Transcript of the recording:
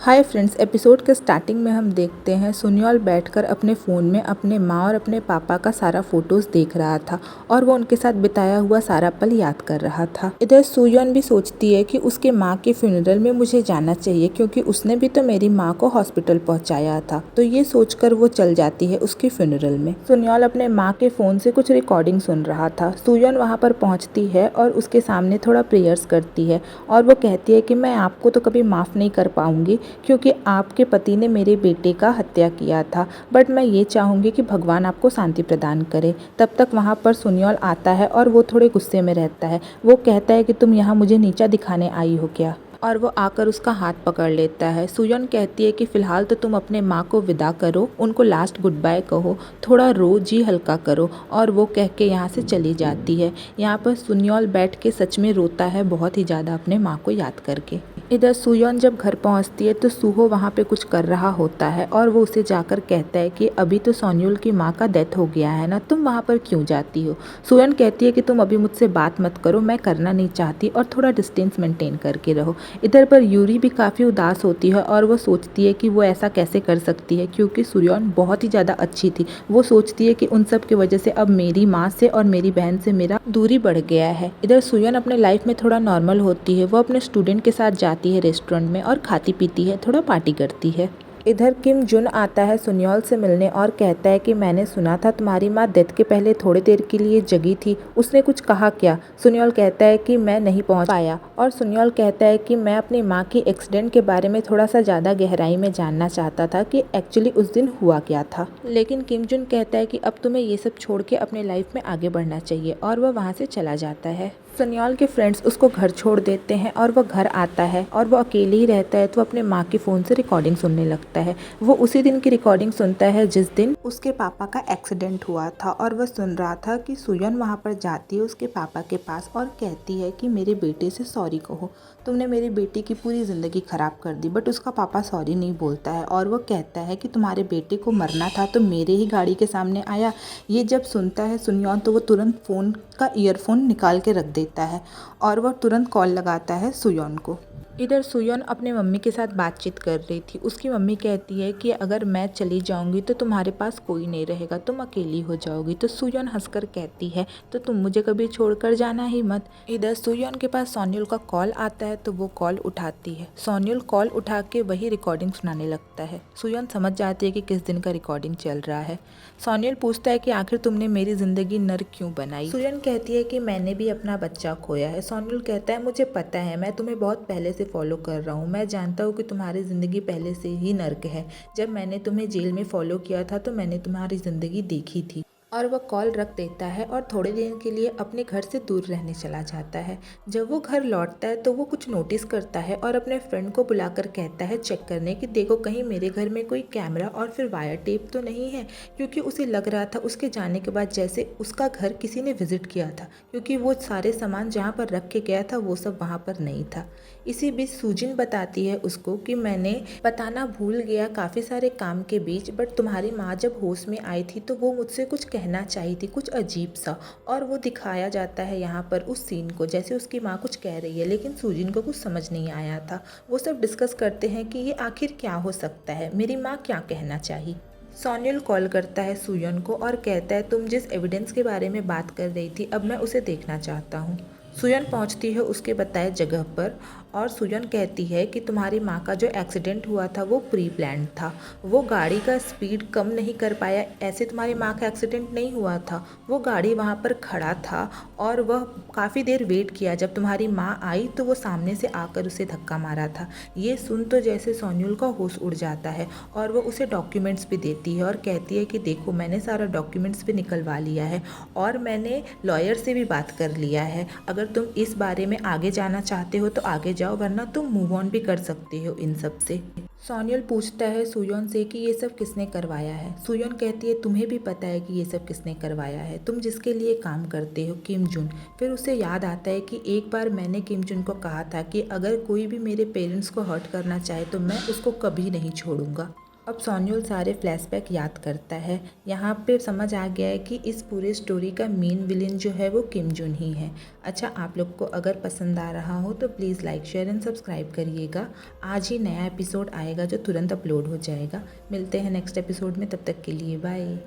Hi friends, episode के starting में हम देखते हैं सुनियोल बैठकर अपने फ़ोन में अपने माँ और अपने पापा का सारा फोटोज़ देख रहा था और वो उनके साथ बिताया हुआ सारा पल याद कर रहा था। इधर सुयोन भी सोचती है कि उसके माँ के फ्यूनरल में मुझे जाना चाहिए क्योंकि उसने भी तो मेरी माँ को हॉस्पिटल पहुँचाया था। तो ये सोचकर वो चल जाती है उसके फ्यूनरल में। सुनियोल अपने माँ के फ़ोन से कुछ रिकॉर्डिंग सुन रहा था। सुयोन वहाँ पर पहुँचती है और उसके सामने थोड़ा प्रेयर्स करती है और वो कहती है कि मैं आपको तो कभी माफ़ नहीं कर पाऊँगी क्योंकि आपके पति ने मेरे बेटे का हत्या किया था, बट मैं ये चाहूँगी कि भगवान आपको शांति प्रदान करे। तब तक वहाँ पर सुनियोल आता है और वो थोड़े गुस्से में रहता है। वो कहता है कि तुम यहाँ मुझे नीचा दिखाने आई हो क्या, और वो आकर उसका हाथ पकड़ लेता है। सुयोन कहती है कि फ़िलहाल तो तुम अपने माँ को विदा करो, उनको लास्ट गुड बाय कहो, थोड़ा रो, जी हल्का करो, और वो कह के यहाँ से चली जाती है। यहाँ पर सुनियोल बैठ के सच में रोता है बहुत ही ज़्यादा अपने माँ को याद करके। इधर सुयोन जब घर पहुँचती है तो सूहो वहाँ पे कुछ कर रहा होता है और वो उसे जाकर कहता है कि अभी तो सोन्युल की माँ का डेथ हो गया है ना, तुम वहाँ पर क्यों जाती हो। सुयोन कहती है कि तुम अभी मुझसे बात मत करो, मैं करना नहीं चाहती, और थोड़ा डिस्टेंस मेंटेन करके रहो। इधर पर यूरी भी काफ़ी उदास होती है और वो सोचती है कि वो ऐसा कैसे कर सकती है क्योंकि सुयोन बहुत ही ज़्यादा अच्छी थी। वो सोचती है कि उन सब की वजह से अब मेरी माँ से और मेरी बहन से मेरा दूरी बढ़ गया है। इधर सुयोन अपने लाइफ में थोड़ा नॉर्मल होती है। वो अपने स्टूडेंट के साथ जाती है रेस्टोरेंट में और खाती पीती है, थोड़ा पार्टी करती है। इधर किम जुन आता है सुनियोल से मिलने और कहता है कि मैंने सुना था तुम्हारी माँ डेथ के पहले थोड़ी देर के लिए जगी थी, उसने कुछ कहा क्या। सुनियोल कहता है कि मैं नहीं पहुंच पाया, और सुनियोल कहता है कि मैं अपनी माँ की एक्सीडेंट के बारे में थोड़ा सा ज़्यादा गहराई में जानना चाहता था कि एक्चुअली उस दिन हुआ क्या था। लेकिन किम जुन कहता है कि अब तुम्हें ये सब छोड़ के अपने लाइफ में आगे बढ़ना चाहिए, और वह वहाँ से चला जाता है। सुनियोल के फ्रेंड्स उसको घर छोड़ देते हैं और वह घर आता है और वो अकेले ही रहता है तो अपने माँ के फ़ोन से रिकॉर्डिंग सुनने लगता है। वो उसी दिन की रिकॉर्डिंग सुनता है जिस दिन उसके पापा का एक्सीडेंट हुआ था, और वह सुन रहा था कि सुयोन वहाँ पर जाती है उसके पापा के पास और कहती है कि मेरे बेटे से सॉरी कहो, तुमने मेरी बेटी की पूरी ज़िंदगी ख़राब कर दी। बट उसका पापा सॉरी नहीं बोलता है और वो कहता है कि तुम्हारे बेटे को मरना था तो मेरे ही गाड़ी के सामने आया। ये जब सुनता है सुनियोन तो वो तुरंत फ़ोन का ईयरफोन निकाल के रख देता है और वह तुरंत कॉल लगाता है सुयोन को। इधर सुयोन अपने मम्मी के साथ बातचीत कर रही थी। उसकी मम्मी कहती है कि अगर मैं चली जाऊंगी तो तुम्हारे पास कोई नहीं रहेगा, तुम अकेली हो जाओगी। तो सुयोन हंसकर कहती है तो तुम मुझे कभी छोड़कर जाना ही मत। इधर सुयोन के पास सोन्युल का कॉल आता है तो वो कॉल उठाती है। सोन्युल कॉल उठा के वही रिकॉर्डिंग सुनाने लगता है। सुयोन समझ जाती है कि किस दिन का रिकॉर्डिंग चल रहा है। सोन्युल पूछता है कि आखिर तुमने मेरी जिंदगी नर्क क्यों बनाई। सुयोन कहती है कि मैंने भी अपना बच्चा खोया है। सोन्युल कहता है मुझे पता है, मैं तुम्हें बहुत पहले से फॉलो कर रहा हूँ, मैं जानता हूँ कि तुम्हारी ज़िंदगी पहले से ही नर्क है। जब मैंने तुम्हें जेल में फॉलो किया था तो मैंने तुम्हारी ज़िंदगी देखी थी। और वह कॉल रख देता है और थोड़े दिन के लिए अपने घर से दूर रहने चला जाता है। जब वो घर लौटता है तो वो कुछ नोटिस करता है और अपने फ्रेंड को बुलाकर कहता है चेक करने कि देखो कहीं मेरे घर में कोई कैमरा और फिर वायर टेप तो नहीं है, क्योंकि उसे लग रहा था उसके जाने के बाद जैसे उसका घर किसी ने विजिट किया था, क्योंकि वो सारे सामान जहाँ पर रख के गया था वो सब वहाँ पर नहीं था। इसी बीच सुजिन बताती है उसको कि मैंने बताना भूल गया काफ़ी सारे काम के बीच, बट तुम्हारी माँ जब होश में आई थी तो वो मुझसे कुछ कहना चाहिए थी, कुछ अजीब सा। और वो दिखाया जाता है यहाँ पर उस सीन को जैसे उसकी माँ कुछ कह रही है लेकिन सुजिन को कुछ समझ नहीं आया था। वो सब डिस्कस करते हैं कि ये आखिर क्या हो सकता है, मेरी माँ क्या कहना चाहिए। सोन्युल कॉल करता है सुयोन को और कहता है तुम जिस एविडेंस के बारे में बात कर रही थी अब मैं उसे देखना चाहता हूँ। सुयोन पहुँचती है उसके बताए जगह पर और सुयोन कहती है कि तुम्हारी माँ का जो एक्सीडेंट हुआ था वो प्री प्लान्ड था, वो गाड़ी का स्पीड कम नहीं कर पाया, ऐसे तुम्हारी माँ का एक्सीडेंट नहीं हुआ था। वो गाड़ी वहाँ पर खड़ा था और वह काफ़ी देर वेट किया, जब तुम्हारी माँ आई तो वो सामने से आकर उसे धक्का मारा था। ये सुन तो जैसे सोन्युल का होश उड़ जाता है और वो उसे डॉक्यूमेंट्स भी देती है और कहती है कि देखो मैंने सारा डॉक्यूमेंट्स भी निकलवा लिया है और मैंने लॉयर से भी बात कर लिया है। अगर तुम इस बारे में आगे जाना चाहते हो तो आगे जाओ, वरना तुम मूव ऑन भी कर सकते हो इन सब से। सोन्युल पूछता है सुयोन से कि ये सब किसने करवाया है। सुयोन कहती है तुम्हें भी पता है कि ये सब किसने करवाया है, तुम जिसके लिए काम करते हो, किम जुन। फिर उसे याद आता है कि एक बार मैंने किम जुन को कहा था कि अगर कोई भी मेरे पेरेंट्स को हर्ट करना चाहे तो मैं उसको कभी नहीं छोड़ूंगा। अब सोन्यूल सारे फ्लैशबैक याद करता है। यहाँ पे समझ आ गया है कि इस पूरे स्टोरी का मेन विलेन जो है वो किम जुन ही है। अच्छा, आप लोग को अगर पसंद आ रहा हो तो please like share and subscribe करिएगा। आज ही नया एपिसोड आएगा जो तुरंत अपलोड हो जाएगा। मिलते हैं नेक्स्ट एपिसोड में, तब तक के लिए बाय।